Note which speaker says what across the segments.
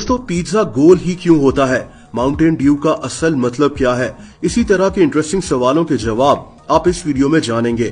Speaker 1: दोस्तों, पिज्जा गोल ही क्यों होता है? माउंटेन ड्यू का असल मतलब क्या है? इसी तरह के इंटरेस्टिंग सवालों के जवाब आप इस वीडियो में जानेंगे।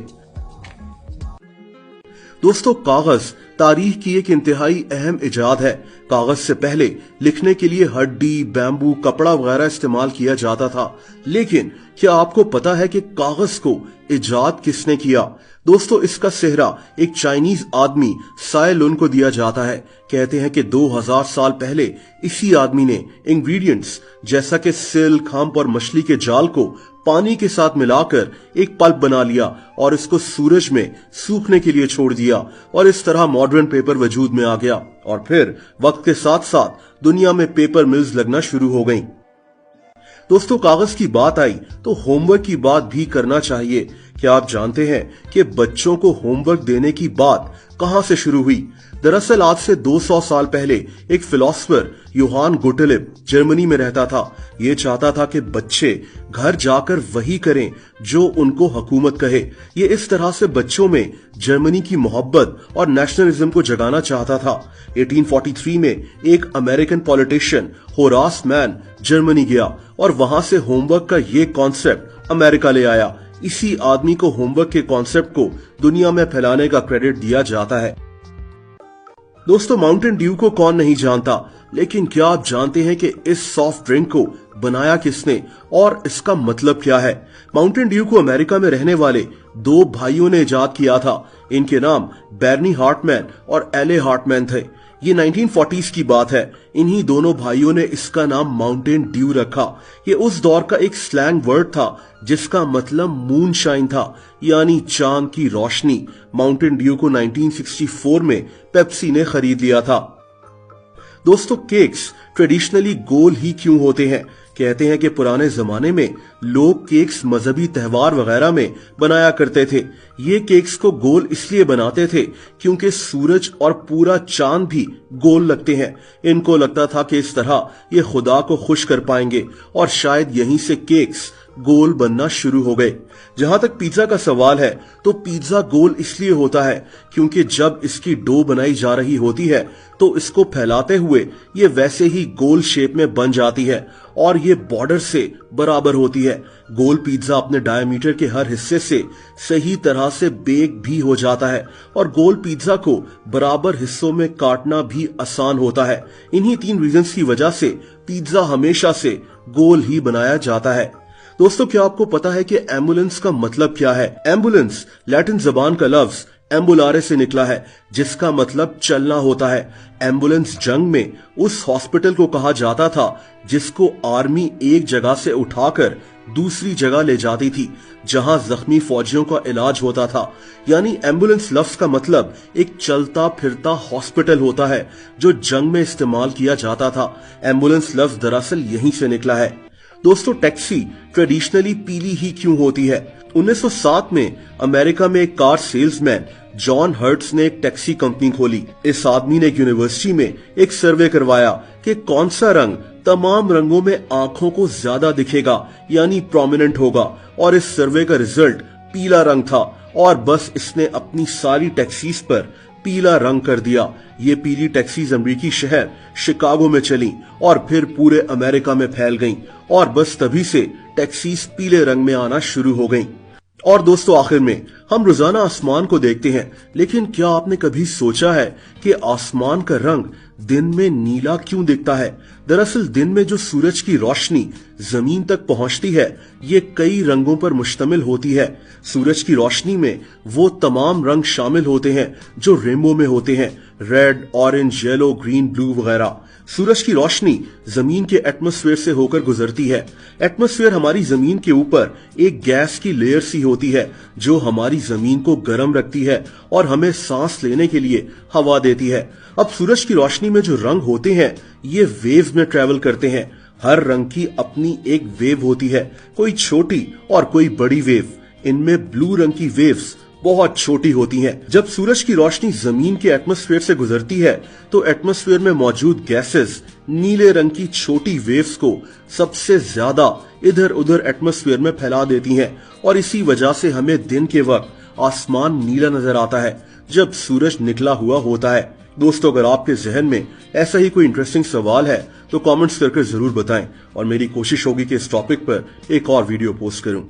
Speaker 1: दोस्तों, कागज तारीख की एक इंतहाई अहम इजाद है। कागज से पहले लिखने के लिए हड्डी, बैम्बू, कपड़ा वगैरह इस्तेमाल किया जाता था। लेकिन क्या आपको पता है कि कागज को इजाद किसने किया? दोस्तों, इसका सेहरा एक चाइनीज आदमी साय लुन को दिया जाता है। कहते हैं कि 2000 साल पहले इसी आदमी ने इंग्रेडिएंट्स जैसा कि सिल्क, हम्प और मछली के जाल को पानी के साथ मिलाकर एक पल्प बना लिया और इसको सूरज में सूखने के लिए छोड़ दिया और इस तरह मॉडर्न पेपर वजूद में आ गया। और फिर वक्त के साथ साथ दुनिया में पेपर मिल्स लगना शुरू हो गईं। दोस्तों, कागज की बात आई तो होमवर्क की बात भी करना चाहिए। क्या आप जानते हैं कि बच्चों को होमवर्क देने की बात कहां से शुरू हुई? दरअसल आज से 200 साल पहले एक फिलोसोफर योहान गोटलिब जर्मनी में रहता था। ये चाहता था कि बच्चे घर जाकर वही करें जो उनको हुकूमत कहे। ये इस तरह से बच्चों में जर्मनी की मोहब्बत और नेशनलिज्म को जगाना चाहता था। 1843 में एक American politician Horace man Germany गया और वहां से होमवर्क का ये कॉन्सेप्ट अमेरिका ले आया। इसी आदमी को होमवर्क के कॉन्सेप्ट को दुनिया में फैलाने का क्रेडिट दिया जाता है। दोस्तों, माउंटेन ड्यू को कौन नहीं जानता, लेकिन क्या आप जानते हैं कि इस सॉफ्ट ड्रिंक को बनाया किसने और इसका मतलब क्या है? माउंटेन ड्यू को अमेरिका में रहने वाले दो भाइयों ने इजाद किया था। इनके नाम बैरनी हार्टमैन और एले हार्टमैन थे। ये 1940s की बात है। इन्हीं दोनों भाइयों ने इसका नाम माउंटेन ड्यू रखा। ये उस दौर का एक स्लैंग वर्ड था जिसका मतलब मून शाइन था, यानी चांद की रोशनी। माउंटेन ड्यू को 1964 में पेप्सी ने खरीद लिया था। दोस्तों, केक्स ट्रेडिशनली गोल ही क्यों होते हैं? कहते हैं कि पुराने जमाने में लोग केक्स मजहबी त्योहार वगैरह में बनाया करते थे। ये केक्स को गोल इसलिए बनाते थे क्योंकि सूरज और पूरा चांद भी गोल लगते हैं। इनको लगता था कि इस तरह ये खुदा को खुश कर पाएंगे और शायद यहीं से केक्स गोल बनना शुरू हो गए। जहां तक पिज्जा का सवाल है तो पिज्जा गोल इसलिए होता है क्योंकि जब इसकी डो बनाई जा रही होती है तो इसको फैलाते हुए ये वैसे ही गोल शेप में बन जाती है और ये बॉर्डर से बराबर होती है। गोल पिज्जा अपने डायमीटर के हर हिस्से से सही तरह से बेक भी हो जाता है और गोल पिज्जा को बराबर हिस्सों में काटना भी आसान होता है। इन्हीं 3 रीजंस की वजह से पिज्जा हमेशा से गोल ही बनाया जाता है। दोस्तों, क्या आपको पता है कि एम्बुलेंस का मतलब क्या है? एम्बुलेंस लैटिन जबान का लफ्ज एम्बुलारे से निकला है जिसका मतलब चलना होता है। एम्बुलेंस जंग में उस हॉस्पिटल को कहा जाता था जिसको आर्मी एक जगह से उठाकर दूसरी जगह ले जाती थी जहां जख्मी फौजियों का इलाज होता था। यानी एम्बुलेंस लफ्ज का मतलब एक चलता फिरता हॉस्पिटल होता है जो जंग में इस्तेमाल किया जाता था। एम्बुलेंस लफ्ज दरअसल यहीं से निकला है। दोस्तों, टैक्सी ट्रेडिशनली पीली ही क्यों होती है? 1907 में अमेरिका में एक कार सेल्समैन जॉन हर्ट्स ने एक टैक्सी कंपनी खोली। इस आदमी ने एक यूनिवर्सिटी में एक सर्वे करवाया कि कौन सा रंग तमाम रंगों में आंखों को ज्यादा दिखेगा, यानी प्रोमिनेंट होगा, और इस सर्वे का रिजल्ट पीला रंग था और बस इसने अपनी सारी टैक्सीज पर पीला रंग कर दिया। ये पीली टैक्सीज अमेरिकी शहर शिकागो में चली और फिर पूरे अमेरिका में फैल गईं और बस तभी से टैक्सीज पीले रंग में आना शुरू हो गईं। और दोस्तों, आखिर में हम रोजाना आसमान को देखते हैं, लेकिन क्या आपने कभी सोचा है कि आसमान का रंग दिन में नीला क्यों दिखता है? दरअसल दिन में जो सूरज की रोशनी जमीन तक पहुंचती है ये कई रंगों पर मुश्तमिल होती है। सूरज की रोशनी में वो तमाम रंग शामिल होते हैं जो रेनबो में होते हैं, red, orange, yellow, green, blue वगैरह। सूरज की रोशनी जमीन के एटमॉस्फेयर से होकर गुजरती है। एटमॉस्फेयर हमारी जमीन के ऊपर एक गैस की लेयर सी होती है जो हमारी जमीन को गर्म रखती है और हमें सांस लेने के लिए हवा देती है। अब सूरज की रोशनी में जो रंग होते हैं ये वेव में ट्रेवल करते हैं। हर रंग की अपनी एक वेव होती है, कोई छोटी और कोई बड़ी वेव। इनमें ब्लू रंग की वेव्स बहुत छोटी होती हैं। जब सूरज की रोशनी जमीन के एटमॉस्फेयर से गुजरती है तो एटमॉस्फेयर में मौजूद गैसेस नीले रंग की छोटी वेव्स को सबसे ज्यादा इधर उधर एटमॉस्फेयर में फैला देती हैं और इसी वजह से हमें दिन के वक्त आसमान नीला नजर आता है जब सूरज निकला हुआ होता है। दोस्तों, अगर आपके जहन में ऐसा ही कोई इंटरेस्टिंग सवाल है तो कमेंट्स करके जरूर बताएं और मेरी कोशिश होगी कि इस टॉपिक पर एक और वीडियो पोस्ट करूं।